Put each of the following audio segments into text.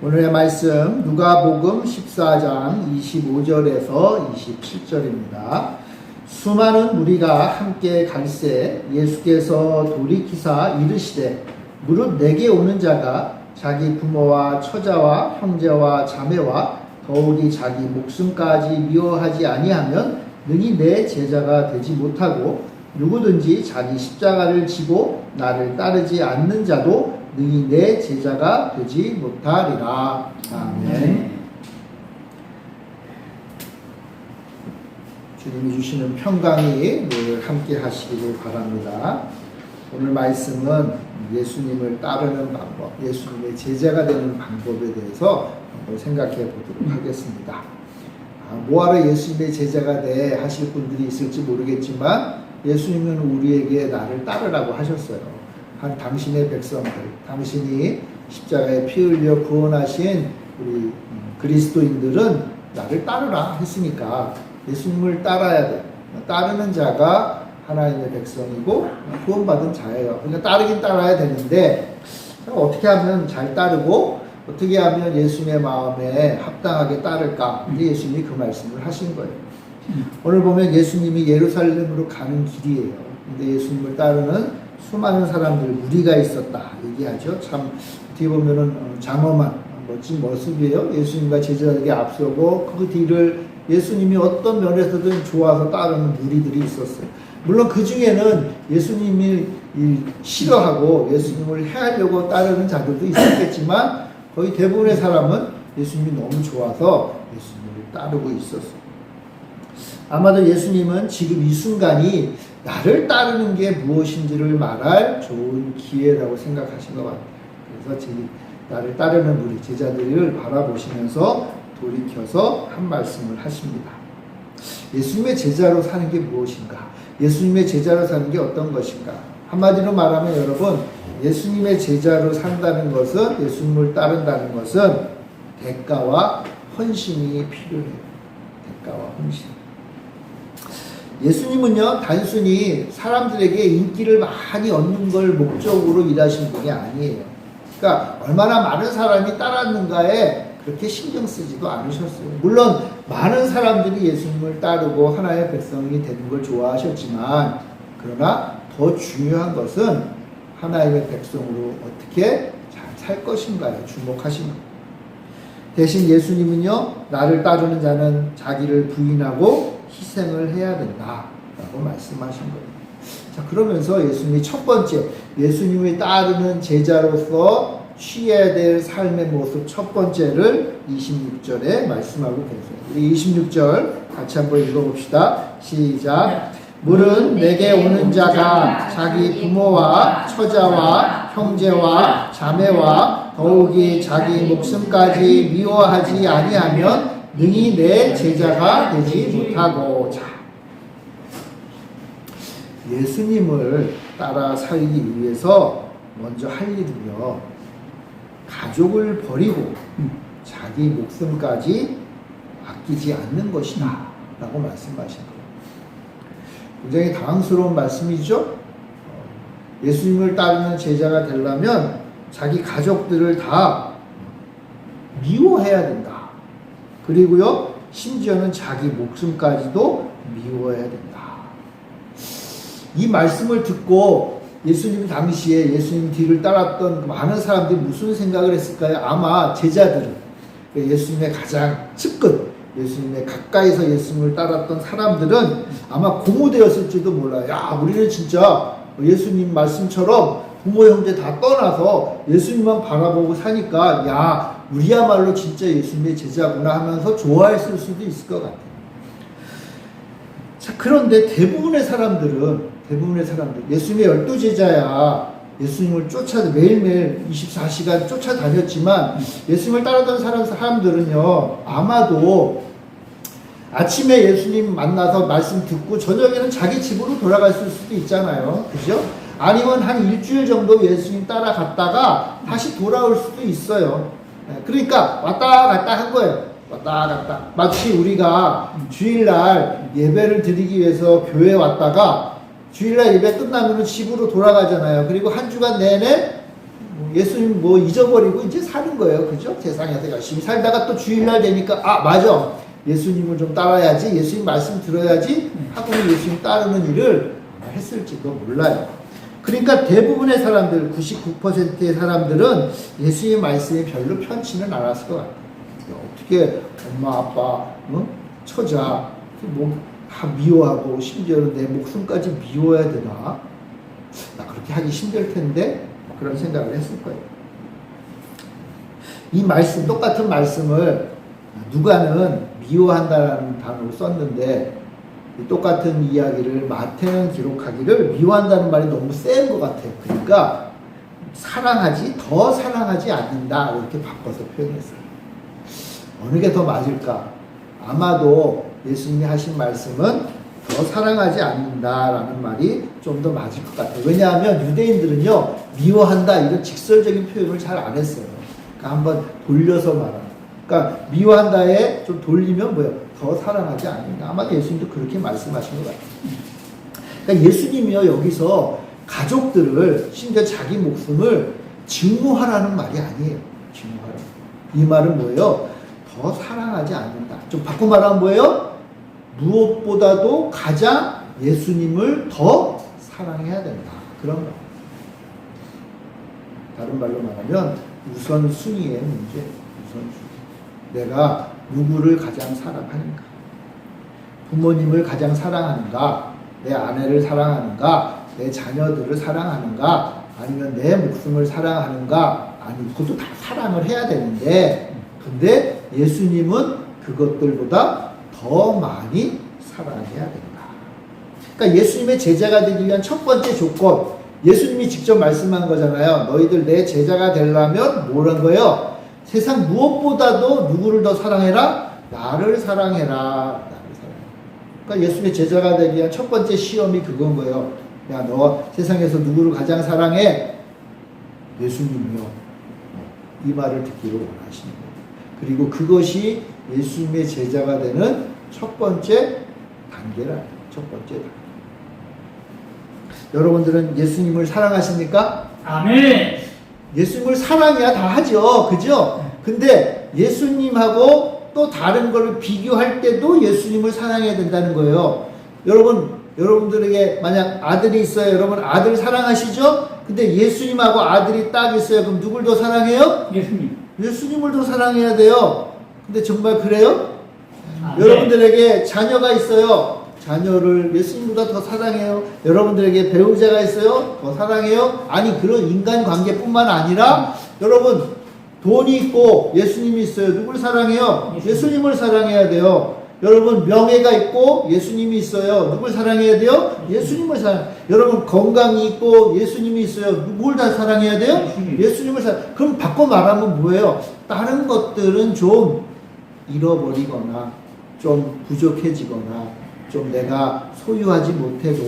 오늘의 말씀 누가복음 14장 25절에서 27절입니다. 수많은 무리가 함께 갈새 예수께서 돌이키사 이르시되 무릇 내게 오는 자가 자기 부모와 처자와 형제와 자매와 더욱이 자기 목숨까지 미워하지 아니하면 능히 내 제자가 되지 못하고 누구든지 자기 십자가를 지고 나를 따르지 않는 자도 능히 내 제자가 되지 못하리라. 아멘. 주님이 주시는 평강이 늘 함께 하시기를 바랍니다. 오늘 말씀은 예수님을 따르는 방법, 예수님의 제자가 되는 방법에 대해서 한번 생각해 보도록 하겠습니다. 뭐하러 예수님의 제자가 돼 하실 분들이 있을지 모르겠지만 예수님은 우리에게 나를 따르라고 하셨어요. 당신의 백성들, 당신이 십자가에 피 흘려 구원하신 우리 그리스도인들은 나를 따르라 했으니까 예수님을 따라야 돼. 따르는 자가 하나님의 백성이고 구원받은 자예요. 그러니까 따르긴 따라야 되는데 어떻게 하면 잘 따르고 어떻게 하면 예수님의 마음에 합당하게 따를까? 근데 예수님이 그 말씀을 하신 거예요. 오늘 보면 예수님이 예루살렘으로 가는 길이에요. 근데 예수님을 따르는 수많은 사람들, 무리가 있었다 얘기하죠. 참 어떻게 보면은 장엄한 멋진 모습이에요. 예수님과 제자들에게 앞서고 그 뒤를 예수님이 어떤 면에서든 좋아서 따르는 무리들이 있었어요. 물론 그 중에는 예수님이 싫어하고 예수님을 해하려고 따르는 자들도 있었겠지만 거의 대부분의 사람은 예수님이 너무 좋아서 예수님을 따르고 있었어요. 아마도 예수님은 지금 이 순간이 나를 따르는 게 무엇인지를 말할 좋은 기회라고 생각하신 것 같아요. 그래서 나를 따르는 우리 제자들을 바라보시면서 돌이켜서 한 말씀을 하십니다. 예수님의 제자로 사는 게 무엇인가? 예수님의 제자로 사는 게 어떤 것인가? 한마디로 말하면 여러분, 예수님의 제자로 산다는 것은, 예수님을 따른다는 것은 대가와 헌신이 필요해요. 대가와 헌신. 예수님은요, 단순히 사람들에게 인기를 많이 얻는 걸 목적으로 일하신 분이 아니에요. 그러니까 얼마나 많은 사람이 따랐는가에 그렇게 신경 쓰지도 않으셨어요. 물론 많은 사람들이 예수님을 따르고 하나의 백성이 되는 걸 좋아하셨지만, 그러나 더 중요한 것은 하나님의 백성으로 어떻게 잘 살 것인가에 주목하신 거예요. 대신 예수님은요, 나를 따르는 자는 자기를 부인하고 희생을 해야 된다라고 말씀하신 거예요. 자, 그러면서 예수님이 첫 번째, 예수님을 따르는 제자로서 취해야 될 삶의 모습 첫 번째를 26절에 말씀하고 계세요. 우리 26절 같이 한번 읽어봅시다. 시작. 물은 내게 오는 자가 자기 부모와 처자와 형제와 자매와 더욱이 자기 목숨까지 미워하지 아니하면 능히 내 제자가 되지 못하고자. 예수님을 따라 살기 위해서 먼저 할 일은요, 가족을 버리고 자기 목숨까지 아끼지 않는 것이다 라고 말씀하신 거예요. 굉장히 당황스러운 말씀이죠. 예수님을 따르는 제자가 되려면 자기 가족들을 다 미워해야 된다. 그리고요, 심지어는 자기 목숨까지도 미워해야 된다. 이 말씀을 듣고 예수님 당시에 예수님 뒤를 따랐던 많은 사람들이 무슨 생각을 했을까요? 아마 제자들은, 예수님의 가장 측근, 예수님의 가까이서 예수님을 따랐던 사람들은 아마 고무되었을지도 몰라요. 야, 우리는 진짜 예수님 말씀처럼 부모 형제 다 떠나서 예수님만 바라보고 사니까 야, 우리야말로 진짜 예수님의 제자구나 하면서 좋아했을 수도 있을 것 같아요. 자, 그런데 대부분의 사람들, 예수님의 12제자야 예수님을 매일매일 24시간 쫓아다녔지만 예수님을 따르던 사람들은요, 아마도 아침에 예수님 만나서 말씀 듣고 저녁에는 자기 집으로 돌아갔을 수도 있잖아요. 그죠? 아니면 한 일주일 정도 예수님 따라갔다가 다시 돌아올 수도 있어요. 그러니까 왔다 갔다 한 거예요. 왔다 갔다. 마치 우리가 주일날 예배를 드리기 위해서 교회에 왔다가 주일날 예배 끝나면 집으로 돌아가잖아요. 그리고 한 주간 내내 예수님 뭐 잊어버리고 이제 사는 거예요. 그죠? 세상에서 열심히 살다가 또 주일날 되니까, 아, 맞아. 예수님을 좀 따라야지. 예수님 말씀 들어야지. 하고 예수님 따르는 일을 했을지도 몰라요. 그러니까 대부분의 사람들, 99%의 사람들은 예수님 말씀이 별로 편치는 않았을 것 같아요. 어떻게 엄마, 아빠, 처자, 뭐 다 미워하고 심지어는 내 목숨까지 미워해야 되나? 나 그렇게 하기 힘들 텐데? 그런 생각을 했을 거예요. 이 말씀, 똑같은 말씀을 누가는 미워한다라는 단어를 썼는데 똑같은 이야기를 마태는 기록하기를 미워한다는 말이 너무 센 것 같아요. 그러니까 더 사랑하지 않는다 이렇게 바꿔서 표현했어요. 어느 게 더 맞을까? 아마도 예수님이 하신 말씀은 더 사랑하지 않는다라는 말이 좀 더 맞을 것 같아요. 왜냐하면 유대인들은요, 미워한다 이런 직설적인 표현을 잘 안 했어요. 그러니까 한번 돌려서 말하는. 그러니까 미워한다에 좀 돌리면 뭐예요? 더 사랑하지 않는다. 아마 예수님도 그렇게 말씀하신 것 같아요. 그러니까 예수님이요, 여기서 가족들을, 심지어 자기 목숨을 증오하라는 말이 아니에요. 증오하라. 이 말은 뭐예요? 더 사랑하지 않는다. 좀 바꿔 말하면 뭐예요? 무엇보다도 가장 예수님을 더 사랑해야 된다. 그런 거. 다른 말로 말하면 우선순위의 문제. 우선순위. 내가 누구를 가장 사랑하는가? 부모님을 가장 사랑하는가? 내 아내를 사랑하는가? 내 자녀들을 사랑하는가? 아니면 내 목숨을 사랑하는가? 아니, 그것도 다 사랑을 해야 되는데, 근데 예수님은 그것들보다 더 많이 사랑해야 된다. 그러니까 예수님의 제자가 되기 위한 첫 번째 조건, 예수님이 직접 말씀한 거잖아요. 너희들 내 제자가 되려면 뭐란 거예요? 세상 무엇보다도 누구를 더 사랑해라? 나를 사랑해라. 나를 사랑해라. 그러니까 예수님의 제자가 되기 위한 첫 번째 시험이 그건 거예요. 야, 너 세상에서 누구를 가장 사랑해? 예수님이요. 이 말을 듣기를 원하시는 거예요. 그리고 그것이 예수님의 제자가 되는 첫 번째 단계라. 첫 번째 단계. 여러분들은 예수님을 사랑하십니까? 아멘. 예수님을 사랑해야 다 하죠. 그죠? 근데 예수님하고 또 다른 걸 비교할 때도 예수님을 사랑해야 된다는 거예요. 여러분들에게 만약 아들이 있어요. 여러분 아들 사랑하시죠? 근데 예수님하고 아들이 딱 있어요. 그럼 누굴 더 사랑해요? 예수님. 예수님을 더 사랑해야 돼요. 근데 정말 그래요? 아, 여러분들에게 자녀가 있어요. 자녀를 예수님보다 더 사랑해요. 여러분들에게 배우자가 있어요. 더 사랑해요. 아니, 그런 인간관계뿐만 아니라 여러분 돈이 있고 예수님이 있어요. 누굴 사랑해요? 예수님을 사랑해야 돼요. 여러분 명예가 있고 예수님이 있어요. 누굴 사랑해야 돼요? 예수님을 사랑. 여러분 건강이 있고 예수님이 있어요. 누굴 다 사랑해야 돼요? 예수님을 사랑. 그럼 바꿔 말하면 뭐예요? 다른 것들은 좀 잃어버리거나 좀 부족해지거나 좀 내가 소유하지 못해도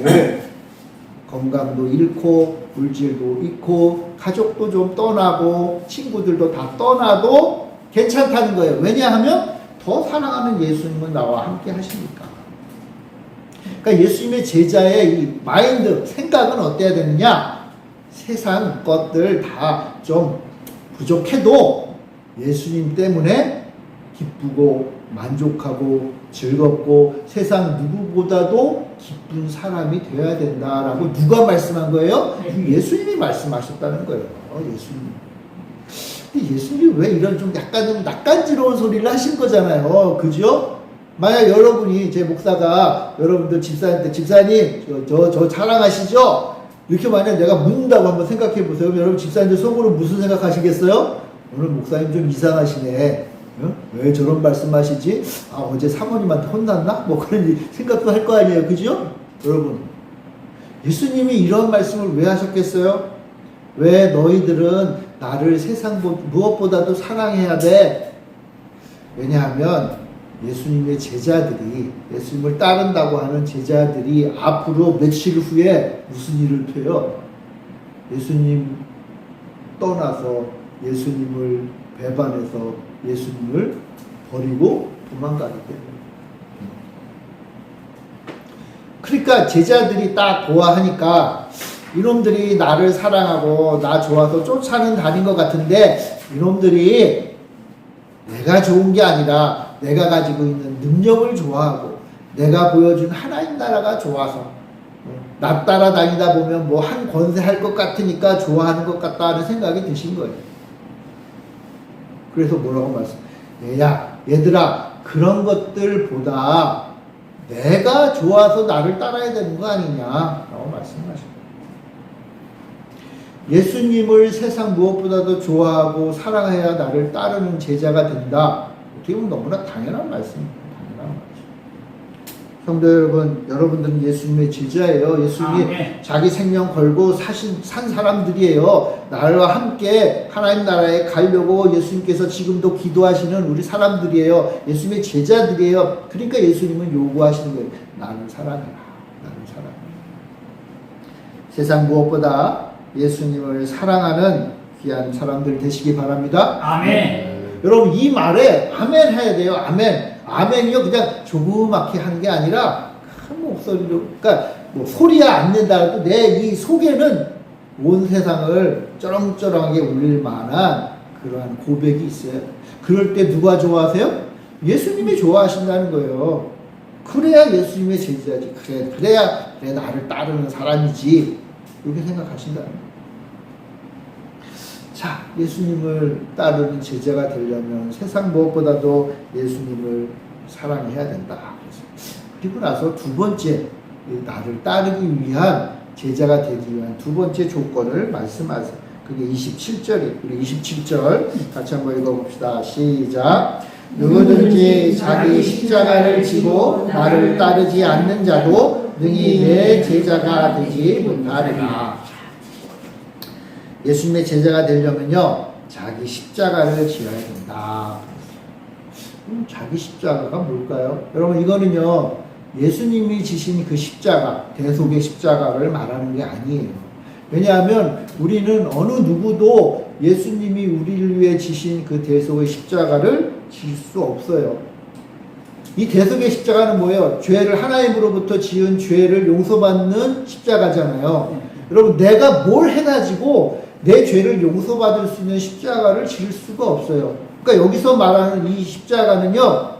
건강도 잃고 물질도 잃고 가족도 좀 떠나고 친구들도 다 떠나도 괜찮다는 거예요. 왜냐하면 더 사랑하는 예수님은 나와 함께 하시니까. 그러니까 예수님의 제자의 이 마인드, 생각은 어때야 되느냐? 세상 것들 다 좀 부족해도 예수님 때문에 기쁘고 만족하고 즐겁고 세상 누구보다도 기쁜 사람이 되어야 된다라고 누가 말씀한 거예요? 예수님이 말씀하셨다는 거예요. 예수님. 예수님이 왜 이런 좀 약간 낯간지러운 소리를 하신 거잖아요. 그죠? 만약 여러분이, 제 목사가 여러분들 집사한테, 집사님, 저 자랑하시죠? 이렇게 만약 내가 묻는다고 한번 생각해 보세요. 여러분 집사님들 속으로 무슨 생각하시겠어요? 오늘 목사님 좀 이상하시네. 왜 저런 말씀하시지? 아, 어제 사모님한테 혼났나? 뭐 그런 생각도 할 거 아니에요. 그죠? 여러분. 예수님이 이런 말씀을 왜 하셨겠어요? 왜 너희들은 나를 세상 무엇보다도 사랑해야 돼? 왜냐하면 예수님의 제자들이, 예수님을 따른다고 하는 제자들이 앞으로 며칠 후에 무슨 일을 펴요? 예수님 떠나서 예수님을 배반해서 예수님을 버리고 도망가기 때문에. 그러니까 제자들이 딱 보아하니까 이놈들이 나를 사랑하고 나 좋아서 쫓아는 다닌 것 같은데 이놈들이 내가 좋은 게 아니라 내가 가지고 있는 능력을 좋아하고 내가 보여준 하나님 나라가 좋아서 나 따라다니다 보면 뭐 한 권세 할 것 같으니까 좋아하는 것 같다 하는 생각이 드신 거예요. 그래서 뭐라고 말씀해요? 얘들아 그런 것들보다 내가 좋아서 나를 따라야 되는 거 아니냐라고 말씀하십니다. 예수님을 세상 무엇보다도 좋아하고 사랑해야 나를 따르는 제자가 된다. 어떻게 보면 너무나 당연한 말씀입니다. 당연한 말씀. 성도 여러분, 여러분들은 예수님의 제자예요. 예수님이 자기 생명 걸고 산 사람들이에요. 나와 함께 하나님 나라에 가려고 예수님께서 지금도 기도하시는 우리 사람들이에요. 예수님의 제자들이에요. 그러니까 예수님은 요구하시는 거예요. 나를 사랑해라. 나를 사랑해라. 세상 무엇보다 예수님을 사랑하는 귀한 사람들 되시기 바랍니다. 아멘. 여러분 이 말에 아멘 해야 돼요. 아멘. 아멘이요 그냥 조그맣게 하는 게 아니라 큰 목소리로, 그러니까 뭐 소리야 안 낸다고 내 이 속에는 온 세상을 쩌렁쩌렁하게 울릴 만한 그러한 고백이 있어요. 그럴 때 누가 좋아하세요? 예수님이 좋아하신다는 거예요. 그래야 예수님의 제자지. 그래야 나를 따르는 사람이지. 이렇게 생각하신다는 거예요. 자, 예수님을 따르는 제자가 되려면 세상 무엇보다도 예수님을 사랑해야 된다. 그리고 나서 두 번째, 나를 따르기 위한 제자가 되기 위한 두 번째 조건을 말씀하세요. 그게 27절이에요. 우리 27절 같이 한번 읽어봅시다. 시작. 누구든지 자기 십자가를 지고 나를 따르지 않는 자도 능히 내 제자가 되지 못하리라. 예수님의 제자가 되려면요 자기 십자가를 지어야 된다. 자기 십자가가 뭘까요? 여러분 이거는요 예수님이 지신 그 십자가, 대속의 십자가를 말하는 게 아니에요. 왜냐하면 우리는 어느 누구도 예수님이 우리를 위해 지신 그 대속의 십자가를 질 수 없어요. 이 대속의 십자가는 뭐예요? 죄를 하나님으로부터 지은 죄를 용서받는 십자가잖아요. 여러분 내가 뭘 해가지고 내 죄를 용서받을 수 있는 십자가를 질 수가 없어요. 그러니까 여기서 말하는 이 십자가는요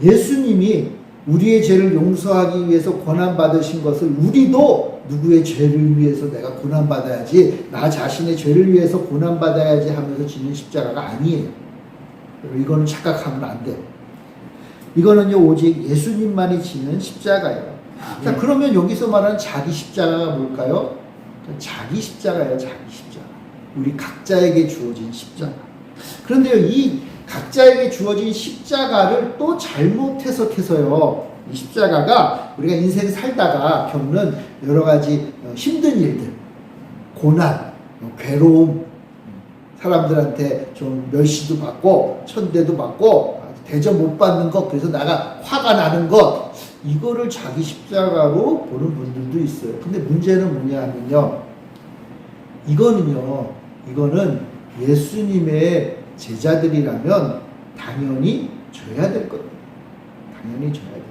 예수님이 우리의 죄를 용서하기 위해서 고난받으신 것을 우리도 누구의 죄를 위해서 내가 고난받아야지, 나 자신의 죄를 위해서 고난받아야지 하면서 지는 십자가가 아니에요. 이거는 착각하면 안 돼요. 이거는요 오직 예수님만이 지는 십자가예요. 자, 그러면 여기서 말하는 자기 십자가가 뭘까요? 자기 십자가예요. 자기 십자가. 우리 각자에게 주어진 십자가. 그런데요 이 각자에게 주어진 십자가를 또 잘못 해석해서요 이 십자가가 우리가 인생 살다가 겪는 여러 가지 힘든 일들, 고난, 괴로움, 사람들한테 좀 멸시도 받고 천대도 받고 대접 못 받는 것, 그래서 나가 화가 나는 것, 이거를 자기 십자가로 보는 분들도 있어요. 근데 문제는 뭐냐 하면요 이거는 예수님의 제자들이라면 당연히 져야 될 겁니다. 당연히 져야 될 겁니다.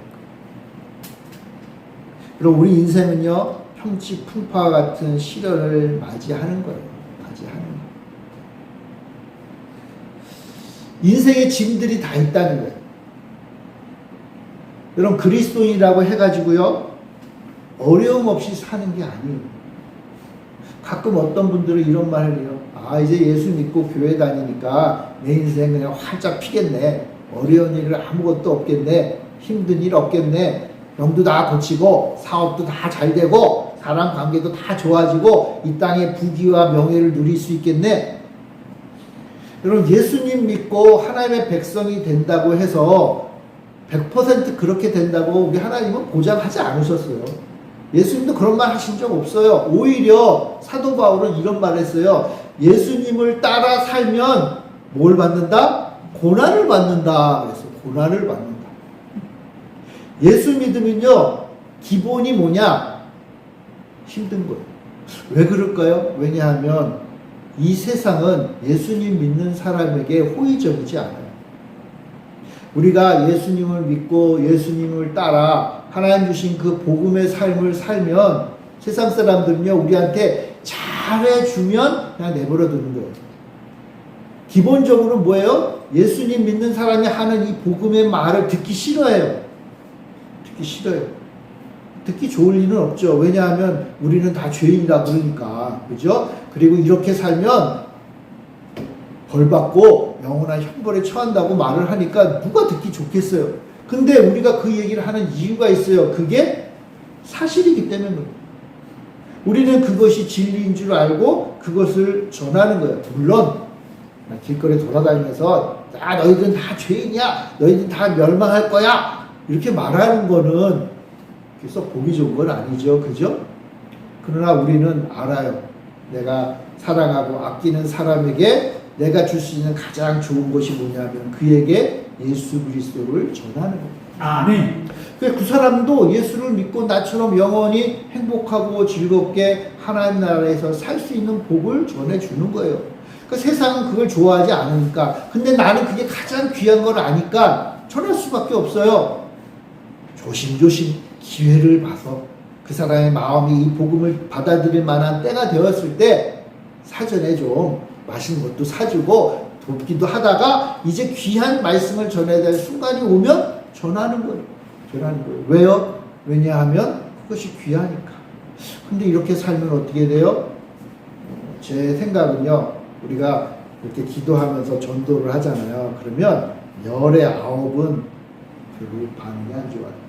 그리고 우리 인생은요 평치 풍파와 같은 시련을 맞이하는 거예요. 맞이하는 거예요. 인생의 짐들이 다 있다는 거예요. 여러분 그리스도인이라고 해가지고요 어려움 없이 사는 게 아니에요. 가끔 어떤 분들은 이런 말을 해요. 아 이제 예수 믿고 교회 다니니까 내 인생 그냥 활짝 피겠네. 어려운 일 아무것도 없겠네. 힘든 일 없겠네. 병도 다 고치고 사업도 다 잘 되고 사람 관계도 다 좋아지고 이 땅의 부귀와 명예를 누릴 수 있겠네. 여러분 예수님 믿고 하나님의 백성이 된다고 해서 100% 그렇게 된다고 우리 하나님은 보장하지 않으셨어요. 예수님도 그런 말 하신 적 없어요. 오히려 사도 바울은 이런 말 했어요. 예수님을 따라 살면 뭘 받는다? 고난을 받는다. 그래서 고난을 받는다. 예수 믿으면요 기본이 뭐냐? 힘든 거예요. 왜 그럴까요? 왜냐하면 이 세상은 예수님 믿는 사람에게 호의적이지 않아요. 우리가 예수님을 믿고 예수님을 따라 하나님 주신 그 복음의 삶을 살면 세상 사람들은요, 우리한테 잘해주면 그냥 내버려 두는 거예요. 기본적으로 뭐예요? 예수님 믿는 사람이 하는 이 복음의 말을 듣기 싫어해요. 듣기 싫어요. 듣기 좋을 리는 없죠. 왜냐하면 우리는 다 죄인이라 그러니까. 그죠? 그리고 이렇게 살면 벌받고 영원한 형벌에 처한다고 말을 하니까 누가 듣기 좋겠어요. 근데 우리가 그 얘기를 하는 이유가 있어요. 그게 사실이기 때문에. 우리는 그것이 진리인 줄 알고 그것을 전하는 거예요. 물론 길거리에 돌아다니면서 너희들은 다 죄인이야, 너희들은 다 멸망할 거야, 이렇게 말하는 거는 썩 보기 좋은 건 아니죠. 그죠? 그러나 우리는 알아요. 내가 사랑하고 아끼는 사람에게 내가 줄 수 있는 가장 좋은 것이 뭐냐면 그에게 예수 그리스도를 전하는 겁니다. 아멘. 그 사람도 예수를 믿고 나처럼 영원히 행복하고 즐겁게 하나님 나라에서 살 수 있는 복을 전해주는 거예요. 그러니까 세상은 그걸 좋아하지 않으니까. 근데 나는 그게 가장 귀한 걸 아니까 전할 수밖에 없어요. 조심조심 기회를 봐서 그 사람의 마음이 이 복음을 받아들일 만한 때가 되었을 때 사전에 좀 맛있는 것도 사주고 돕기도 하다가 이제 귀한 말씀을 전해야 될 순간이 오면 전하는 거예요. 전하는 거예요. 왜요? 왜냐하면 그것이 귀하니까. 근데 이렇게 살면 어떻게 돼요? 제 생각은요, 우리가 이렇게 기도하면서 전도를 하잖아요. 그러면 10의 9은 별로 반응이 안 좋아요.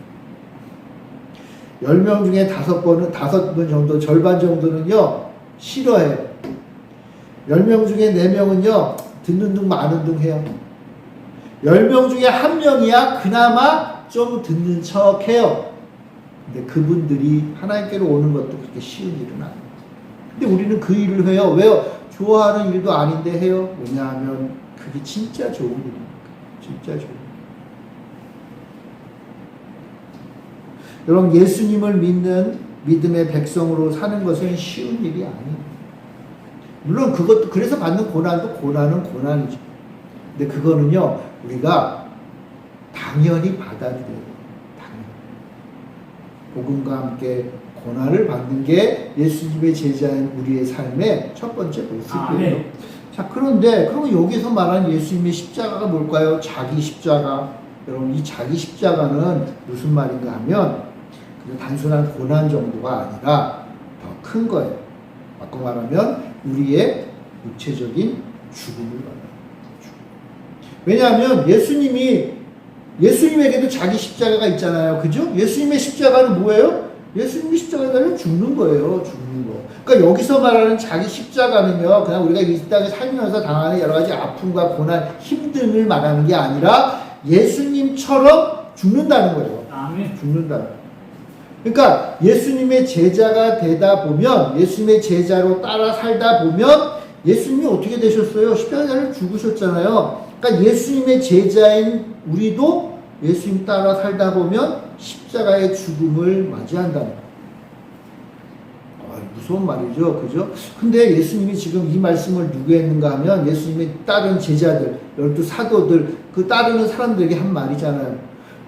10명 중에 5분 정도, 절반 정도는요, 싫어해요. 10명 중에 4명은요, 듣는 둥 마는 둥 해요. 10명 중에 1명이야 그나마 좀 듣는 척 해요. 근데 그분들이 하나님께로 오는 것도 그렇게 쉬운 일은 아니에요. 근데 우리는 그 일을 해요. 왜요? 좋아하는 일도 아닌데 해요. 왜냐하면 그게 진짜 좋은 일이니까. 진짜 좋은 일. 여러분, 예수님을 믿는 믿음의 백성으로 사는 것은 쉬운 일이 아니에요. 물론 그것도, 그래서 받는 고난도 고난은 고난이죠. 근데 그거는요, 우리가 당연히 받아들여야 돼요. 당연히. 복음과 함께 고난을 받는 게 예수님의 제자인 우리의 삶의 첫 번째 모습이에요. 자, 그런데 그럼 여기서 말하는 예수님의 십자가가 뭘까요? 자기 십자가. 여러분, 이 자기 십자가는 무슨 말인가 하면 그냥 단순한 고난 정도가 아니라 더 큰 거예요. 바꿔 말하면 우리의 육체적인 죽음을 말합니다. 왜냐하면 예수님에게도 자기 십자가가 있잖아요. 그죠? 예수님의 십자가는 뭐예요? 예수님의 십자가는 죽는 거예요. 죽는 거. 그러니까 여기서 말하는 자기 십자가는요, 그냥 우리가 이 땅에 살면서 당하는 여러 가지 아픔과 고난, 힘듦을 말하는 게 아니라 예수님처럼 죽는다는 거죠. 아멘. 죽는다는 거예요. 그러니까 예수님의 제자가 되다 보면, 예수님의 제자로 따라 살다 보면 예수님이 어떻게 되셨어요? 십자가를 죽으셨잖아요. 그러니까 예수님의 제자인 우리도 예수님 따라 살다 보면 십자가의 죽음을 맞이한다는 거예요. 무서운 말이죠. 그죠? 근데 예수님이 지금 이 말씀을 누구 했는가 하면 예수님의 다른 제자들, 12 사도들, 그 따르는 사람들에게 한 말이잖아요.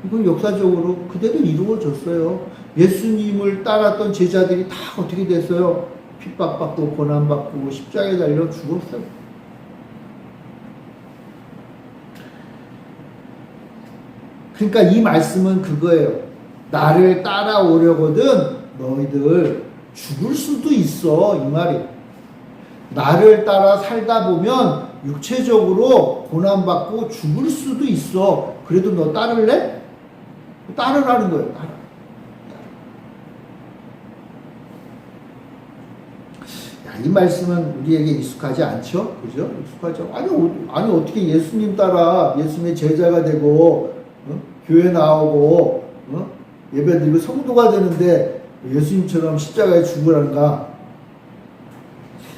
이건 역사적으로 그대로 이루어졌어요. 예수님을 따랐던 제자들이 다 어떻게 됐어요? 핍박받고 고난받고 십자가에 달려 죽었어요. 그러니까 이 말씀은 그거예요. 나를 따라오려거든 너희들 죽을 수도 있어, 이 말이에요. 나를 따라 살다 보면 육체적으로 고난받고 죽을 수도 있어. 그래도 너 따를래? 따르라는 거예요. 따라. 이 말씀은 우리에게 익숙하지 않죠? 그죠? 익숙하죠? 아니 어떻게 예수님 따라 예수님의 제자가 되고, 교회 나오고, 예배 드리고 성도가 되는데 예수님처럼 십자가에 죽으란가?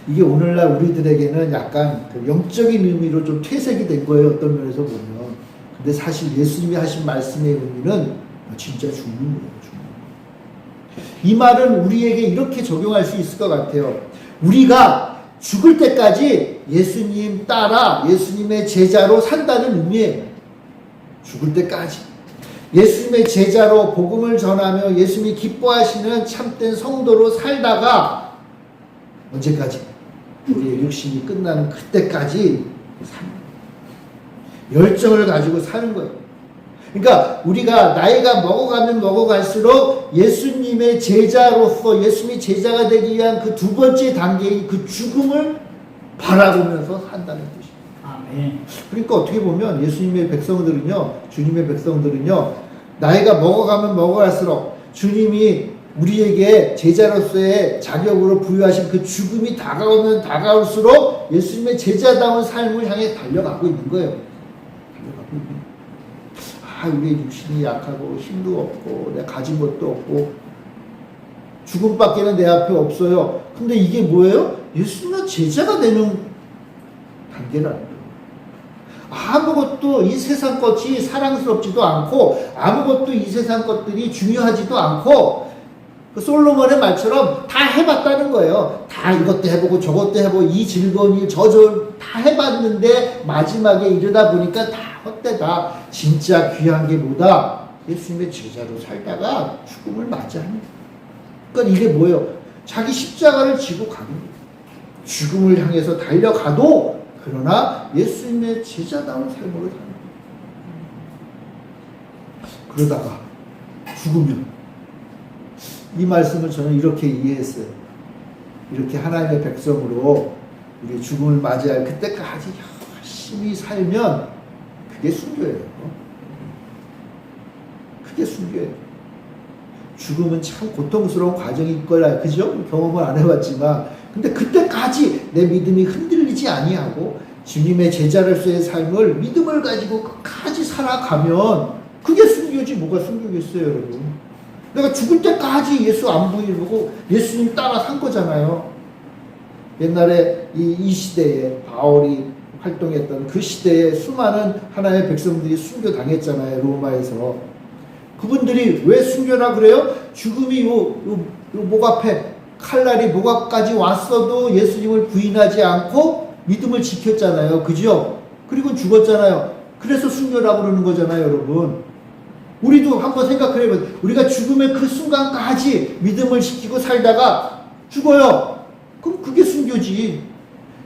이게 오늘날 우리들에게는 약간 그 영적인 의미로 좀 퇴색이 된 거예요. 어떤 면에서 보면. 근데 사실 예수님이 하신 말씀의 의미는 진짜 죽는 거예요. 죽는 거예요. 이 말은 우리에게 이렇게 적용할 수 있을 것 같아요. 우리가 죽을 때까지 예수님 따라 예수님의 제자로 산다는 의미예요. 죽을 때까지. 예수님의 제자로 복음을 전하며 예수님이 기뻐하시는 참된 성도로 살다가 언제까지? 우리의 육신이 끝나는 그때까지 열정을 가지고 사는 거예요. 그러니까 우리가 나이가 먹어가면 먹어갈수록 예수님의 제자로서 예수님이 제자가 되기 위한 그 두 번째 단계인 그 죽음을 바라보면서 산다는 뜻입니다. 아멘. 그러니까 어떻게 보면 예수님의 백성들은요, 주님의 백성들은요, 나이가 먹어가면 먹어갈수록 주님이 우리에게 제자로서의 자격으로 부여하신 그 죽음이 다가오면 다가올수록 예수님의 제자다운 삶을 향해 달려가고 있는 거예요. 달려가고 있는 거예요. 아, 우리의 육신이 약하고 힘도 없고 내가 가진 것도 없고 죽음밖에는 내 앞에 없어요. 근데 이게 뭐예요? 예수님의 제자가 되는 단계라는 거예요. 아무것도 이 세상 것이 사랑스럽지도 않고 아무것도 이 세상 것들이 중요하지도 않고 그 솔로몬의 말처럼 다 해봤다는 거예요. 다 이것도 해보고 저것도 해보고 이 즐거운 일 저저 다 해봤는데 마지막에 이르다 보니까 다 헛되다. 진짜 귀한 게 뭐다? 예수님의 제자로 살다가 죽음을 맞이하는 거예요. 그러니까 이게 뭐예요? 자기 십자가를 지고 가는 거예요. 죽음을 향해서 달려가도 그러나 예수님의 제자다운 삶으로 사는 거예요. 그러다가 죽으면 이 말씀을 저는 이렇게 이해했어요. 이렇게 하나님의 백성으로 우리 죽음을 맞이할 그때까지 열심히 살면 그게 순교예요. 그게 순교예요. 죽음은 참 고통스러운 과정일 거라, 그죠? 경험을 안 해봤지만, 근데 그때까지 내 믿음이 흔들리지 아니하고 주님의 제자로서의 삶을 믿음을 가지고 끝까지 살아가면 그게 순교지 뭐가 순교겠어요, 여러분. 내가 죽을 때까지 예수 안 보이고 예수님 따라 산 거잖아요. 옛날에 이 시대에 바울이 활동했던 그 시대에 수많은 하나님의 백성들이 순교당했잖아요. 로마에서. 그분들이 왜 순교라 그래요? 죽음이 요 목 앞에 칼날이 목 앞까지 왔어도 예수님을 부인하지 않고 믿음을 지켰잖아요. 그죠? 그리고 죽었잖아요. 그래서 순교라고 그러는 거잖아요, 여러분. 우리도 한번 생각해보면 우리가 죽음의 그 순간까지 믿음을 지키고 살다가 죽어요. 그럼 그게 순교지.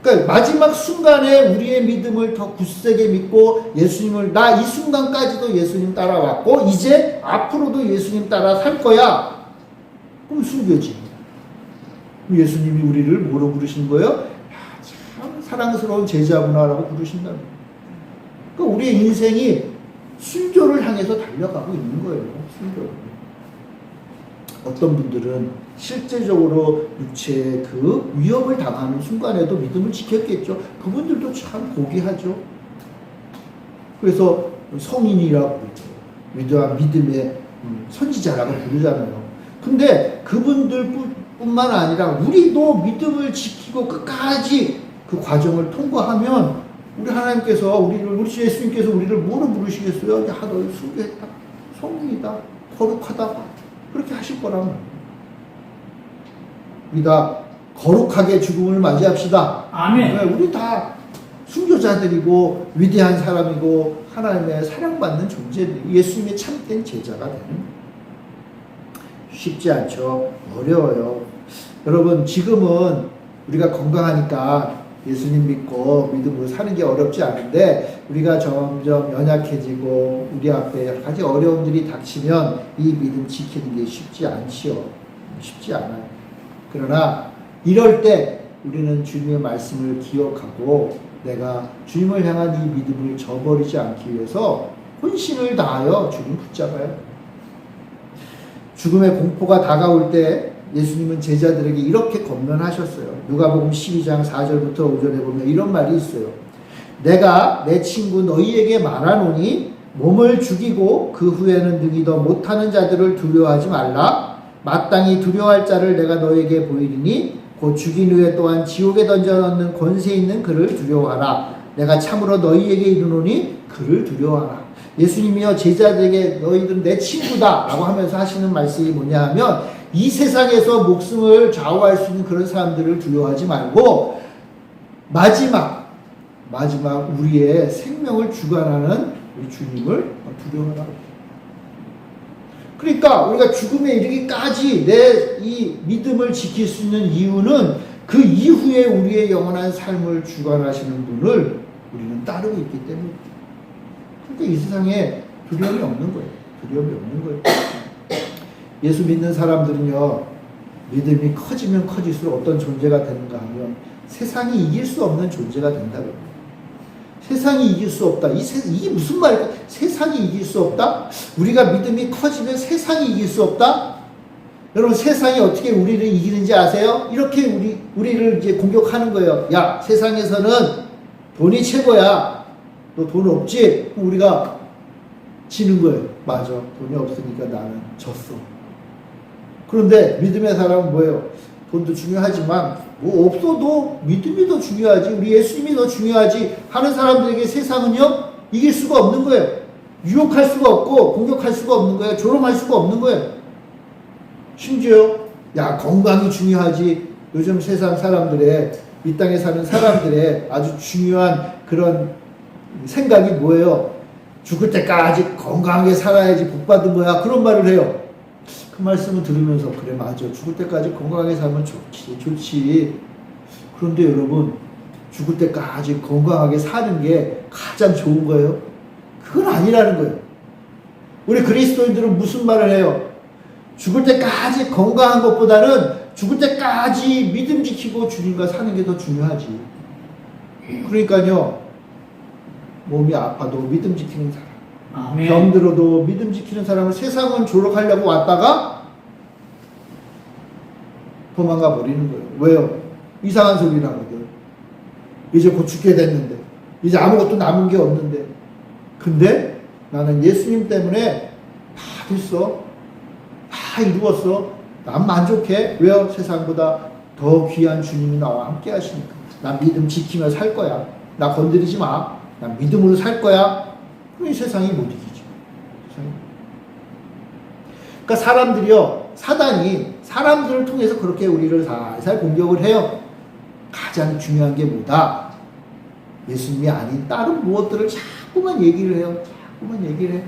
그러니까 마지막 순간에 우리의 믿음을 더 굳세게 믿고 예수님을 나 이 순간까지도 예수님 따라왔고 이제 앞으로도 예수님 따라 살 거야. 그럼 순교지. 예수님이 우리를 뭐로 부르신 거예요? 야, 참 사랑스러운 제자구나라고 부르신다는 거예요. 그러니까 우리의 인생이 순교를 향해서 달려가고 있는 거예요. 순교. 어떤 분들은 실제적으로 육체의 그 위협을 당하는 순간에도 믿음을 지켰겠죠. 그분들도 참 고귀하죠. 그래서 성인이라고 부르죠. 위대한 믿음의 선지자라고 부르잖아요. 근데 그분들뿐만 아니라 우리도 믿음을 지키고 끝까지 그 과정을 통과하면 우리 하나님께서 우리 주 예수님께서 우리를 뭐로 부르시겠어요? 야, 너 순교했다. 성인이다. 거룩하다. 그렇게 하실 거라면 우리가 거룩하게 죽음을 맞이합시다. 아멘. 네, 우리 다 순교자들이고 위대한 사람이고 하나님의 사랑받는 존재들, 예수님의 참된 제자가 되는 쉽지 않죠. 어려워요. 여러분 지금은 우리가 건강하니까 예수님 믿고 믿음으로 사는 게 어렵지 않은데 우리가 점점 연약해지고 우리 앞에 여러 가지 어려움들이 닥치면 이 믿음 지키는 게 쉽지 않지요. 쉽지 않아요. 그러나 이럴 때 우리는 주님의 말씀을 기억하고 내가 주님을 향한 이 믿음을 저버리지 않기 위해서 혼신을 다하여 주님 붙잡아요. 죽음의 공포가 다가올 때 예수님은 제자들에게 이렇게 권면하셨어요. 누가복음 12장 4절부터 5절에 보면 이런 말이 있어요. 내가 내 친구 너희에게 말하노니 몸을 죽이고 그 후에는 능히 더 못하는 자들을 두려워하지 말라. 마땅히 두려워할 자를 내가 너희에게 보이리니 곧 죽인 후에 또한 지옥에 던져넣는 권세 있는 그를 두려워하라. 내가 참으로 너희에게 이르노니 그를 두려워하라. 예수님이여 제자들에게 너희들은 내 친구다 라고 하면서 하시는 말씀이 뭐냐 하면 이 세상에서 목숨을 좌우할 수 있는 그런 사람들을 두려워하지 말고 마지막 우리의 생명을 주관하는 우리 주님을 두려워하라. 그러니까 우리가 죽음에 이르기까지 내 이 믿음을 지킬 수 있는 이유는 그 이후에 우리의 영원한 삶을 주관하시는 분을 우리는 따르고 있기 때문에. 그러니까 이 세상에 두려움이 없는 거예요. 두려움이 없는 거예요. 예수 믿는 사람들은요, 믿음이 커지면 커질수록 어떤 존재가 되는가 하면 세상이 이길 수 없는 존재가 된다고. 세상이 이길 수 없다. 이게 무슨 말일까? 세상이 이길 수 없다? 우리가 믿음이 커지면 세상이 이길 수 없다? 여러분, 세상이 어떻게 우리를 이기는지 아세요? 이렇게 우리를 이제 공격하는 거예요. 야, 세상에서는 돈이 최고야. 너 돈 없지? 그럼 우리가 지는 거예요. 맞아. 돈이 없으니까 나는 졌어. 그런데 믿음의 사람은 뭐예요? 돈도 중요하지만 뭐 없어도 믿음이 더 중요하지, 우리 예수님이 더 중요하지 하는 사람들에게 세상은요 이길 수가 없는 거예요. 유혹할 수가 없고 공격할 수가 없는 거예요. 조롱할 수가 없는 거예요. 심지어 야, 건강이 중요하지. 요즘 세상 사람들의, 이 땅에 사는 사람들의 아주 중요한 그런 생각이 뭐예요? 죽을 때까지 건강하게 살아야지 복 받은 거야. 그런 말을 해요. 그 말씀을 들으면서 그래, 맞아. 죽을 때까지 건강하게 살면 좋지. 그런데 여러분, 죽을 때까지 건강하게 사는 게 가장 좋은 거예요? 그건 아니라는 거예요. 우리 그리스도인들은 무슨 말을 해요? 죽을 때까지 건강한 것보다는 죽을 때까지 믿음 지키고 주님과 사는 게 더 중요하지. 그러니까요, 몸이 아파도 믿음 지키는 사람, 아멘. 병들어도 믿음 지키는 사람은 세상은 졸업하려고 왔다가 도망가 버리는 거예요. 왜요? 이상한 소리 나거든. 이제 곧 죽게 됐는데, 이제 아무것도 남은 게 없는데, 근데 나는 예수님 때문에 다 됐어, 다 이루었어, 난 만족해. 왜요? 세상보다 더 귀한 주님이 나와 함께 하시니까. 난 믿음 지키며 살 거야. 나 건드리지 마. 난 믿음으로 살 거야. 그럼 이 세상이 못 이기지. 그러니까 사람들이요, 사단이 사람들을 통해서 그렇게 우리를 살살 공격을 해요. 가장 중요한 게 뭐다? 예수님이 아닌 다른 무엇들을 자꾸만 얘기를 해요. 자꾸만 얘기를 해.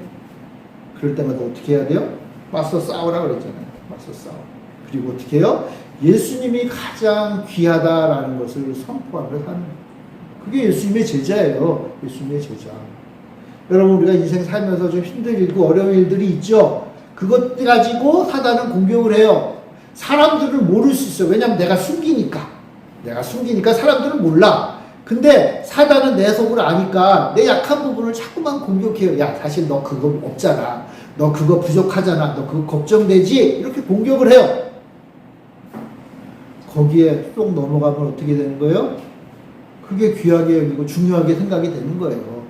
그럴 때마다 어떻게 해야 돼요? 맞서 싸우라 그랬잖아요. 맞서 싸워. 그리고 어떻게 해요? 예수님이 가장 귀하다라는 것을 선포하며 사는 거예요. 그게 예수님의 제자예요. 예수님의 제자. 여러분, 우리가 인생 살면서 좀 힘들고 어려운 일들이 있죠. 그것 가지고 사단은 공격을 해요. 사람들은 모를 수 있어요. 왜냐하면 내가 숨기니까. 내가 숨기니까 사람들은 몰라. 근데 사단은 내 속을 아니까 내 약한 부분을 자꾸만 공격해요. 야, 사실 너 그거 없잖아. 너 그거 부족하잖아. 너 그거 걱정되지? 이렇게 공격을 해요. 거기에 쏙 넘어가면 어떻게 되는 거예요? 그게 귀하게 여기고 중요하게 생각이 되는 거예요.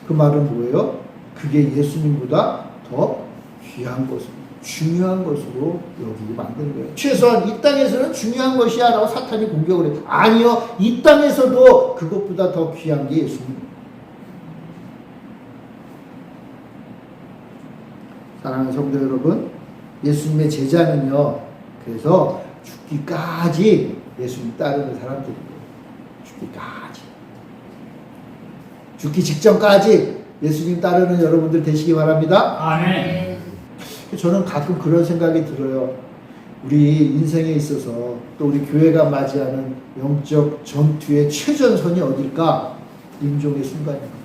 그 말은 뭐예요? 그게 예수님보다 더 귀한 것으로, 중요한 것으로 여기게 만드는 거예요. 최소한 이 땅에서는 중요한 것이야 라고 사탄이 공격을 해요. 아니요, 이 땅에서도 그것보다 더 귀한 게 예수님입니다. 사랑하는 성도 여러분, 예수님의 제자는요, 그래서 죽기까지 예수님 따르는 사람들이에요. 죽기까지. 죽기 직전까지 예수님 따르는 여러분들 되시기 바랍니다. 아멘. 저는 가끔 그런 생각이 들어요. 우리 인생에 있어서 또 우리 교회가 맞이하는 영적 전투의 최전선이 어딜까? 임종의 순간입니다.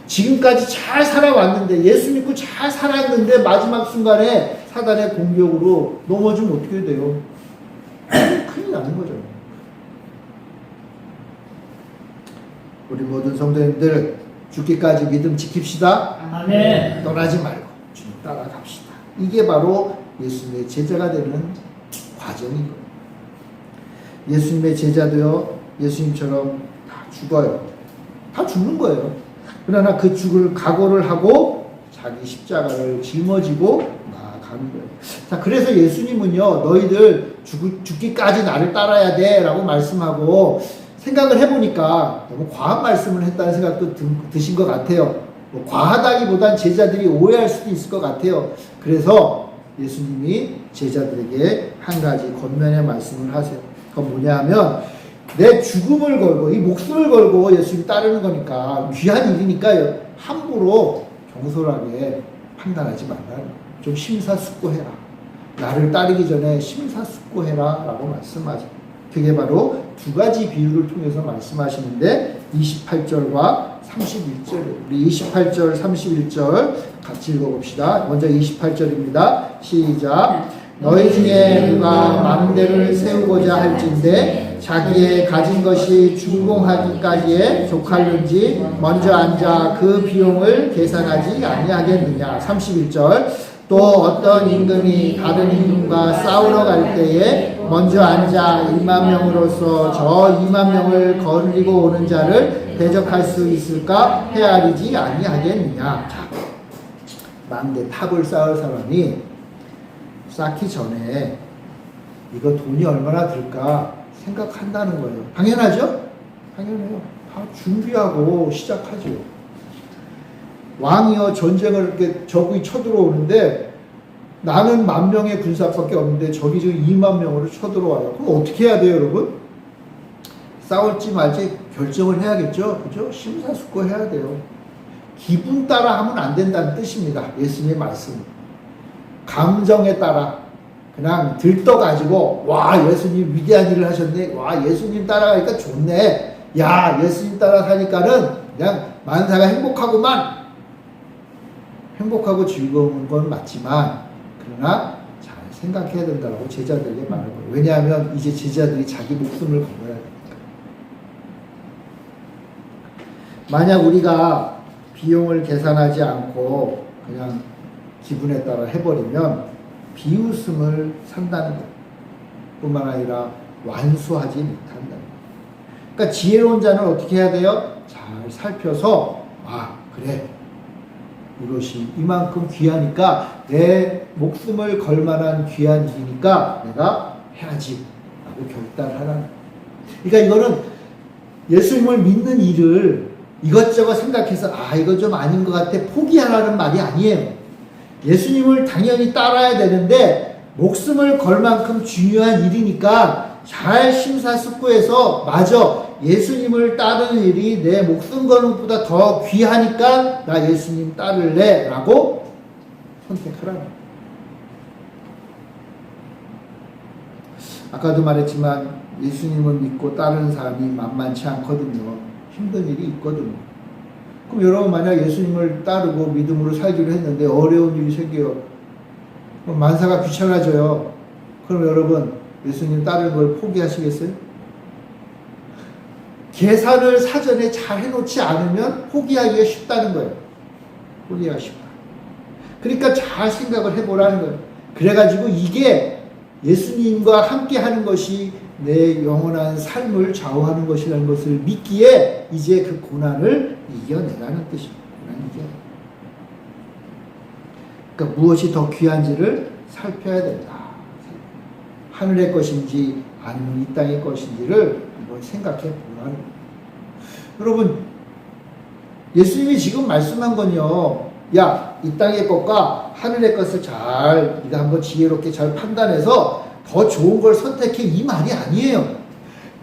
지금까지 잘 살아왔는데, 예수 믿고 잘 살았는데 마지막 순간에 사단의 공격으로 넘어지면 어떻게 돼요? 큰일 나는 거죠. 우리 모든 성도님들 죽기까지 믿음 지킵시다. 아멘. 떠나지 말고 주님 따라갑시다. 이게 바로 예수님의 제자가 되는 과정인 거예요. 예수님의 제자도요, 예수님처럼 다 죽어요. 다 죽는 거예요. 그러나 그 죽을 각오를 하고 자기 십자가를 짊어지고 나아가는 거예요. 자, 그래서 예수님은요, 너희들 죽기까지 나를 따라야 돼 라고 말씀하고, 생각을 해보니까 너무 과한 말씀을 했다는 생각도 드신 것 같아요. 뭐 과하다기보단 제자들이 오해할 수도 있을 것 같아요. 그래서 예수님이 제자들에게 한 가지 권면의 말씀을 하세요. 그건 뭐냐 하면, 내 죽음을 걸고, 이 목숨을 걸고 예수님 따르는 거니까, 귀한 일이니까 함부로 경솔하게 판단하지 말라는 거예요. 좀 심사숙고해라. 나를 따르기 전에 심사숙고해라 라고 말씀하죠. 그게 바로 두 가지 비유를 통해서 말씀하시는데 28절과 31절, 우리 28절 31절 같이 읽어봅시다. 먼저 28절입니다. 시작. 너희 중에 누가 망대를 세우고자 할진대 자기의 가진 것이 준공하기까지에 족할는지 먼저 앉아 그 비용을 계산하지 아니하겠느냐. 31절. 또 어떤 임금이 다른 임금과 싸우러 갈 때에 먼저 앉아 1만 명으로서 저 2만 명을 거느리고 오는 자를 대적할 수 있을까? 헤아리지 아니하겠느냐. 망대 탑을 쌓을 사람이 쌓기 전에 이거 돈이 얼마나 들까 생각한다는 거예요. 당연하죠? 당연해요. 다 준비하고 시작하죠. 왕이요 전쟁을 이렇게 적이 쳐들어오는데 나는 10,000명의 군사밖에 없는데 적이 지금 2만 명으로 쳐들어와요. 그럼 어떻게 해야 돼요, 여러분? 싸울지 말지 결정을 해야겠죠, 그죠? 심사숙고해야 돼요. 기분 따라 하면 안 된다는 뜻입니다. 예수님의 말씀. 감정에 따라 그냥 들떠가지고 와 예수님 위대한 일을 하셨네. 와 예수님 따라가니까 좋네. 야 예수님 따라 사니까는 그냥 만사가 행복하구만. 행복하고 즐거운 건 맞지만 그러나 잘 생각해야 된다고 제자들에게 말하는 거예요. 왜냐하면 이제 제자들이 자기 목숨을 걸어야 되니까. 만약 우리가 비용을 계산하지 않고 그냥 기분에 따라 해버리면 비웃음을 산다는 것 뿐만 아니라 완수하지 못한다는 것. 그러니까 지혜로운 자는 어떻게 해야 돼요? 잘 살펴서 그래 이것이 이만큼 귀하니까 내 목숨을 걸 만한 귀한 일이니까 내가 해야지 라고 결단하라는 거예요. 그러니까 이거는 예수님을 믿는 일을 이것저것 생각해서 이거 좀 아닌 것 같아 포기하라는 말이 아니에요. 예수님을 당연히 따라야 되는데 목숨을 걸 만큼 중요한 일이니까 잘 심사숙고해서 맞아 예수님을 따르는 일이 내 목숨 거는 것보다 더 귀하니까 나 예수님 따를래 라고 선택하라는 거예요. 아까도 말했지만 예수님을 믿고 따르는 사람이 만만치 않거든요. 힘든 일이 있거든요. 그럼 여러분 만약 예수님을 따르고 믿음으로 살기로 했는데 어려운 일이 생겨요. 그럼 만사가 귀찮아져요. 그럼 여러분 예수님 따르는 걸 포기하시겠어요? 계산을 사전에 잘 해놓지 않으면 포기하기가 쉽다는 거예요. 포기하기가 쉽다. 그러니까 잘 생각을 해보라는 거예요. 그래가지고 이게 예수님과 함께 하는 것이 내 영원한 삶을 좌우하는 것이라는 것을 믿기에 이제 그 고난을 이겨내라는 뜻입니다. 고난 이겨내. 그러니까 무엇이 더 귀한지를 살펴야 된다. 하늘의 것인지 아니면 이 땅의 것인지를 한번 생각해 보라는 거예요. 여러분 예수님이 지금 말씀한 건요. 야, 이 땅의 것과 하늘의 것을 잘 네가 한번 지혜롭게 잘 판단해서 더 좋은 걸 선택해 이 말이 아니에요.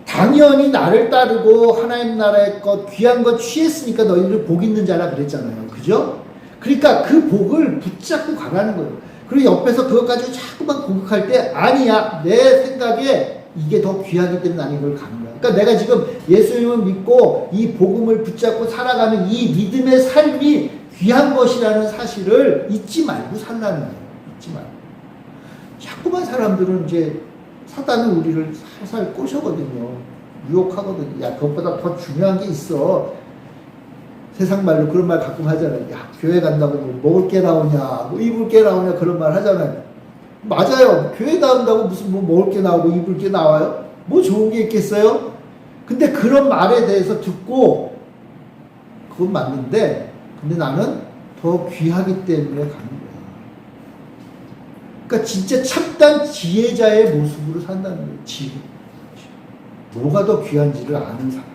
당연히 나를 따르고 하나님 나라의 것 귀한 것 취했으니까 너희들 복 있는 자라 그랬잖아요. 그죠? 그러니까 그 복을 붙잡고 가라는 거예요. 그리고 옆에서 그것 가지고 자꾸만 공격할 때 아니야 내 생각에 이게 더 귀하기 때문에 나는 이걸 가는 거야. 그러니까 내가 지금 예수님을 믿고 이 복음을 붙잡고 살아가는 이 믿음의 삶이 귀한 것이라는 사실을 잊지 말고 살라는 거예요. 잊지 말고. 자꾸만 사람들은 이제 사단은 우리를 살살 꼬셔거든요. 유혹하거든요. 야, 그것보다 더 중요한 게 있어. 세상 말로 그런 말 가끔 하잖아요. 야, 교회 간다고 뭐 먹을 게 나오냐, 뭐 입을 게 나오냐 그런 말 하잖아요. 맞아요. 교회 나온다고 무슨 뭐 먹을 게 나오고 입을 게 나와요? 뭐 좋은 게 있겠어요? 근데 그런 말에 대해서 듣고 그건 맞는데 근데 나는 더 귀하기 때문에 가는 거야. 그러니까 진짜 참된 지혜자의 모습으로 산다는 거예요. 지혜. 뭐가 더 귀한지를 아는 사람.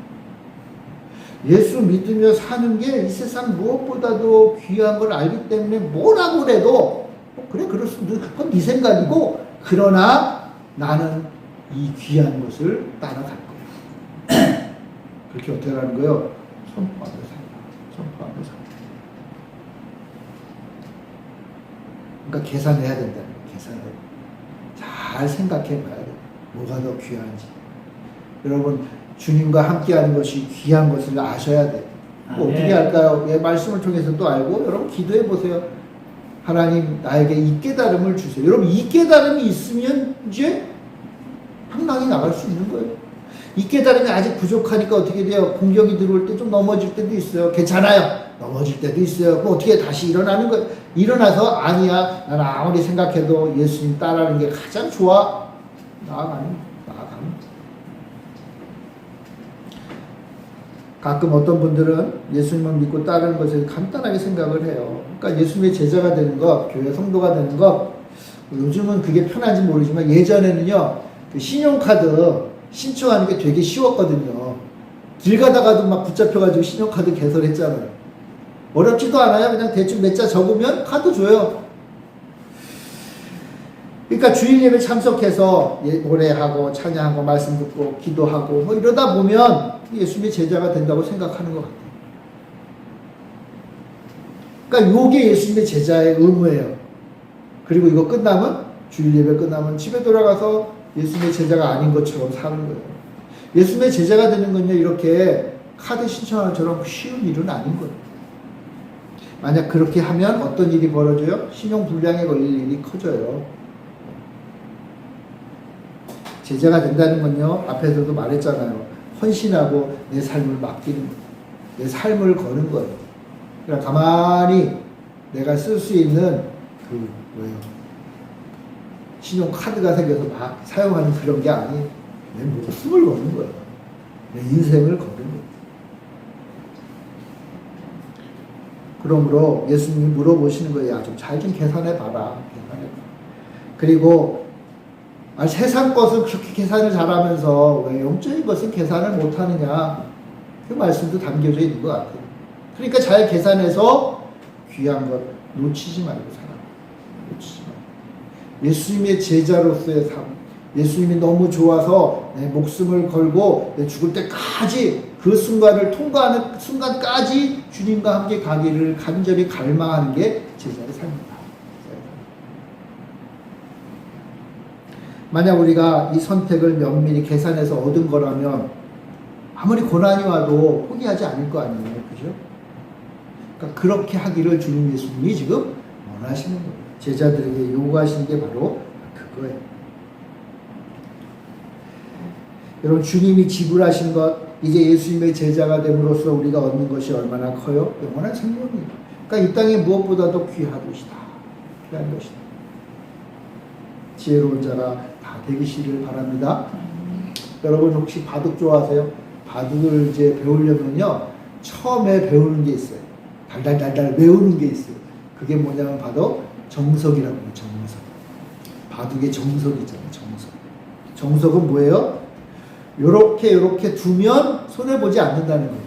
예수 믿으며 사는 게 이 세상 무엇보다도 귀한 걸 알기 때문에 뭐라고 그래도 그래 그럴 수도 있고 그건 네 생각이고 그러나 나는 이 귀한 것을 따라갈 거야. 그렇게 어떻게 하는 거예요? 선포하며 산다. 선포하며 산다. 그러니까 계산해야 된다는 거예요. 계산해야 돼요. 잘 생각해 봐야 돼요. 뭐가 더 귀한지. 여러분, 주님과 함께하는 것이 귀한 것을 아셔야 돼요. 뭐 어떻게 할까요? 예, 말씀을 통해서 또 알고, 여러분 기도해 보세요. 하나님, 나에게 이 깨달음을 주세요. 여러분, 이 깨달음이 있으면 이제 한강이 나갈 수 있는 거예요. 이 깨달음이 아직 부족하니까 어떻게 돼요? 공격이 들어올 때 좀 넘어질 때도 있어요. 괜찮아요. 넘어질 때도 있어요. 그럼 어떻게 다시 일어나는 거예요? 일어나서 아니야. 나는 아무리 생각해도 예수님 따라하는 게 가장 좋아. 나아가는. 가끔 어떤 분들은 예수님을 믿고 따르는 것을 간단하게 생각을 해요. 그러니까 예수님의 제자가 되는 것, 교회 성도가 되는 것, 요즘은 그게 편한지 모르지만 예전에는요, 그 신용카드 신청하는 게 되게 쉬웠거든요. 길 가다가도 막 붙잡혀가지고 신용카드 개설했잖아요. 어렵지도 않아요. 그냥 대충 몇 자 적으면 카드 줘요. 그러니까 주일 예배 참석해서 노래하고 찬양하고 말씀 듣고 기도하고 뭐 이러다 보면 예수님의 제자가 된다고 생각하는 것 같아요. 그러니까 요게 예수님의 제자의 의무예요. 그리고 이거 끝나면 주일 예배 끝나면 집에 돌아가서 예수님의 제자가 아닌 것처럼 사는 거예요. 예수님의 제자가 되는 건요, 이렇게 카드 신청하는 것처럼 쉬운 일은 아닌 거예요. 만약 그렇게 하면 어떤 일이 벌어져요? 신용불량에 걸릴 일이 커져요. 제자가 된다는 건요, 앞에서도 말했잖아요. 헌신하고 내 삶을 맡기는 거예요. 내 삶을 거는 거예요. 그러니까 가만히 내가 쓸 수 있는 신용카드가 생겨서 막 사용하는 그런 게 아니에요. 내 목숨을 거는 거예요. 내 인생을 거는 거예요. 그러므로 예수님이 물어보시는 거예요. 좀 잘 좀 계산해 봐라. 그리고 세상 것을 그렇게 계산을 잘하면서 왜 영적인 것은 계산을 못하느냐. 그 말씀도 담겨져 있는 것 같아요. 그러니까 잘 계산해서 귀한 것 놓치지 말고 살아. 놓치지 말고. 예수님의 제자로서의 삶, 예수님이 너무 좋아서 내 목숨을 걸고 내 죽을 때까지 그 순간을 통과하는 순간까지 주님과 함께 가기를 간절히 갈망하는 게 제자의 삶입니다. 만약 우리가 이 선택을 면밀히 계산해서 얻은 거라면 아무리 고난이 와도 포기하지 않을 거 아니에요. 그죠? 그러니까 그렇게 하기를 주님 예수님이 지금 원하시는 거예요. 제자들에게 요구하시는 게 바로 그거예요. 여러분, 주님이 지불하신 것, 이제 예수님의 제자가 됨으로써 우리가 얻는 것이 얼마나 커요? 영원한 생명이에요. 그러니까 이 땅에 무엇보다도 귀한 것이다. 귀한 것이다. 지혜로운 자가 다 되시기를 바랍니다. 여러분 혹시 바둑 좋아하세요? 바둑을 이제 배우려면요, 처음에 배우는 게 있어요. 달달달달 외우는 게 있어요. 그게 뭐냐면 바로 정석이라고 해요. 정석. 바둑의 정석이잖아요. 정석. 정석은 뭐예요? 요렇게 두면 손해보지 않는다는 거예요.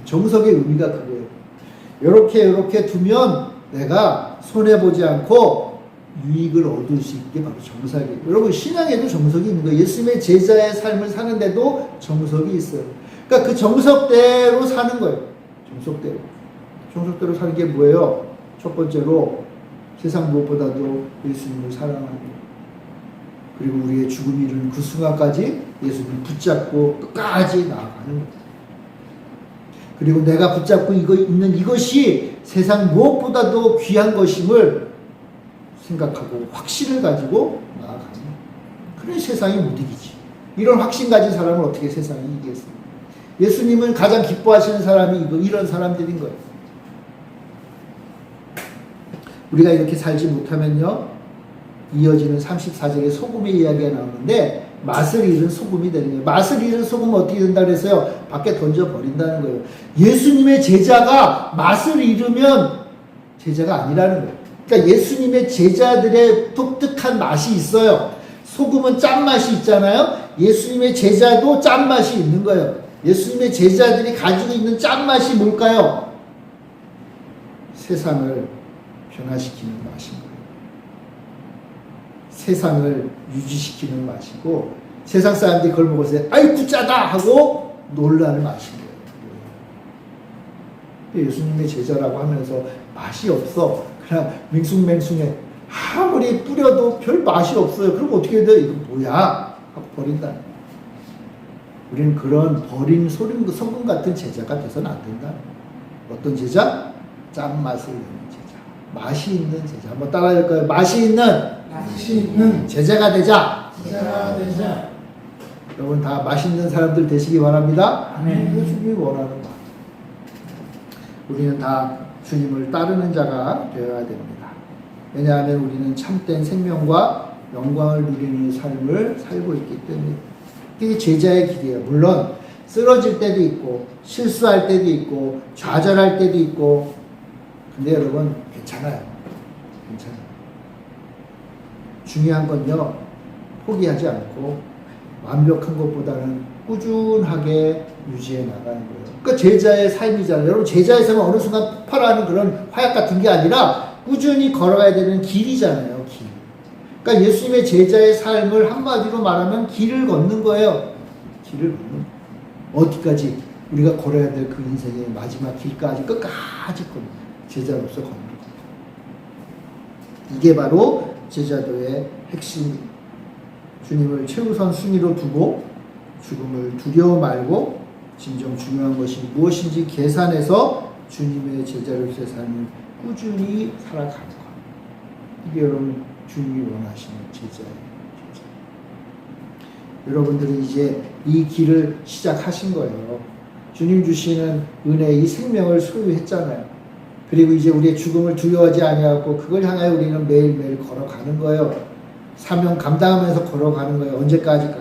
정석의 의미가 그거예요. 요렇게 두면 내가 손해보지 않고 유익을 얻을 수 있게 바로 정석이에요. 여러분, 신앙에도 정석이 있는 거예요. 예수님의 제자의 삶을 사는데도 정석이 있어요. 그러니까 그 정석대로 사는 거예요. 정석대로 사는 게 뭐예요? 첫 번째로 세상 무엇보다도 예수님을 사랑하고, 그리고 우리의 죽음이 이르는 그 순간까지 예수님을 붙잡고 끝까지 나아가는 거예요. 그리고 내가 붙잡고 있는 이것이 세상 무엇보다도 귀한 것임을 생각하고 확신을 가지고 나아가는 거예요. 그래 세상이 못 이기지. 이런 확신 가진 사람을 어떻게 세상이 이기겠어요? 예수님은 가장 기뻐하시는 사람이 이런 사람들인 거예요. 우리가 이렇게 살지 못하면요, 이어지는 34절에 소금의 이야기가 나오는데 맛을 잃은 소금이 되는 거예요. 맛을 잃은 소금은 어떻게 된다 그랬어요? 밖에 던져버린다는 거예요. 예수님의 제자가 맛을 잃으면 제자가 아니라는 거예요. 그러니까 예수님의 제자들의 독특한 맛이 있어요. 소금은 짠맛이 있잖아요. 예수님의 제자도 짠맛이 있는 거예요. 예수님의 제자들이 가지고 있는 짠맛이 뭘까요? 세상을 변화시키는 맛인 거예요. 세상을 유지시키는 맛이고, 세상 사람들이 그걸 먹었을 때 아이쿠 짜다 하고 놀라는 맛인 거예요. 예수님의 제자라고 하면서 맛이 없어, 그냥 맹숭맹숭해, 아무리 뿌려도 별 맛이 없어요. 그럼 어떻게 돼? 이거 뭐야? 하고 버린다. 우리는 그런 버린 소금 같은 제자가 돼서는 안 된다. 어떤 제자? 짠맛을 내는 제자. 맛이 있는 제자. 한번 따라할까요? 맛이 있는 제자가 되자. 여러분 다 맛있는 사람들 되시기 바랍니다. 이거 주님이 원하는 것. 우리는 다 주님을 따르는 자가 되어야 됩니다. 왜냐하면 우리는 참된 생명과 영광을 누리는 삶을 살고 있기 때문에 이게 제자의 길이에요. 물론 쓰러질 때도 있고 실수할 때도 있고 좌절할 때도 있고 근데 여러분 괜찮아요. 중요한 건요. 포기하지 않고 완벽한 것보다는 꾸준하게 유지해 나가는 거예요. 그러니까 제자의 삶이잖아요. 여러분 제자의 삶은 어느 순간 폭발하는 그런 화약 같은 게 아니라 꾸준히 걸어가야 되는 길이잖아요. 길. 그러니까 예수님의 제자의 삶을 한마디로 말하면 길을 걷는 거예요. 길을 걷는 어디까지 우리가 걸어야 될 그 인생의 마지막 길까지 끝까지 걷는 제자로서 걷는 거예요. 이게 바로 제자도의 핵심입니다. 주님을 최우선 순위로 두고 죽음을 두려워 말고 진정 중요한 것이 무엇인지 계산해서 주님의 제자로서의 삶을 꾸준히 살아가는 것. 이게 여러분 주님이 원하시는 제자예요. 여러분들은 이제 이 길을 시작하신 거예요. 주님 주시는 은혜, 이 생명을 소유했잖아요. 그리고 이제 우리의 죽음을 두려워하지 아니하고 그걸 향하여 우리는 매일매일 걸어가는 거예요. 사명 감당하면서 걸어가는 거예요. 언제까지?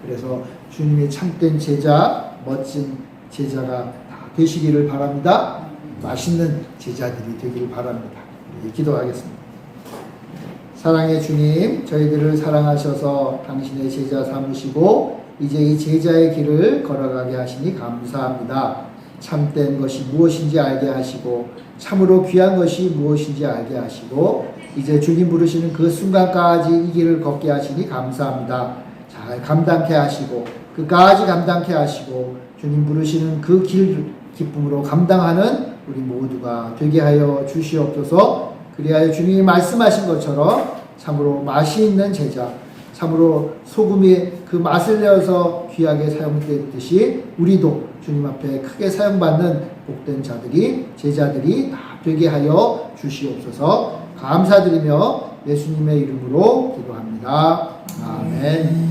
그래서 주님의 참된 제자, 멋진 제자가 다 되시기를 바랍니다. 맛있는 제자들이 되기를 바랍니다. 기도하겠습니다. 사랑의 주님, 저희들을 사랑하셔서 당신의 제자 삼으시고 이제 이 제자의 길을 걸어가게 하시니 감사합니다. 참된 것이 무엇인지 알게 하시고 참으로 귀한 것이 무엇인지 알게 하시고 이제 주님 부르시는 그 순간까지 이 길을 걷게 하시니 감사합니다. 잘 감당케 하시고 끝까지 감당케 하시고 주님 부르시는 그 길 기쁨으로 감당하는 우리 모두가 되게 하여 주시옵소서. 그리하여 주님이 말씀하신 것처럼 참으로 맛이 있는 제자, 참으로 소금이 그 맛을 내어서 귀하게 사용되듯이 우리도 주님 앞에 크게 사용받는 복된 자들이, 제자들이 다 되게 하여 주시옵소서. 감사드리며 예수님의 이름으로 기도합니다. 아멘.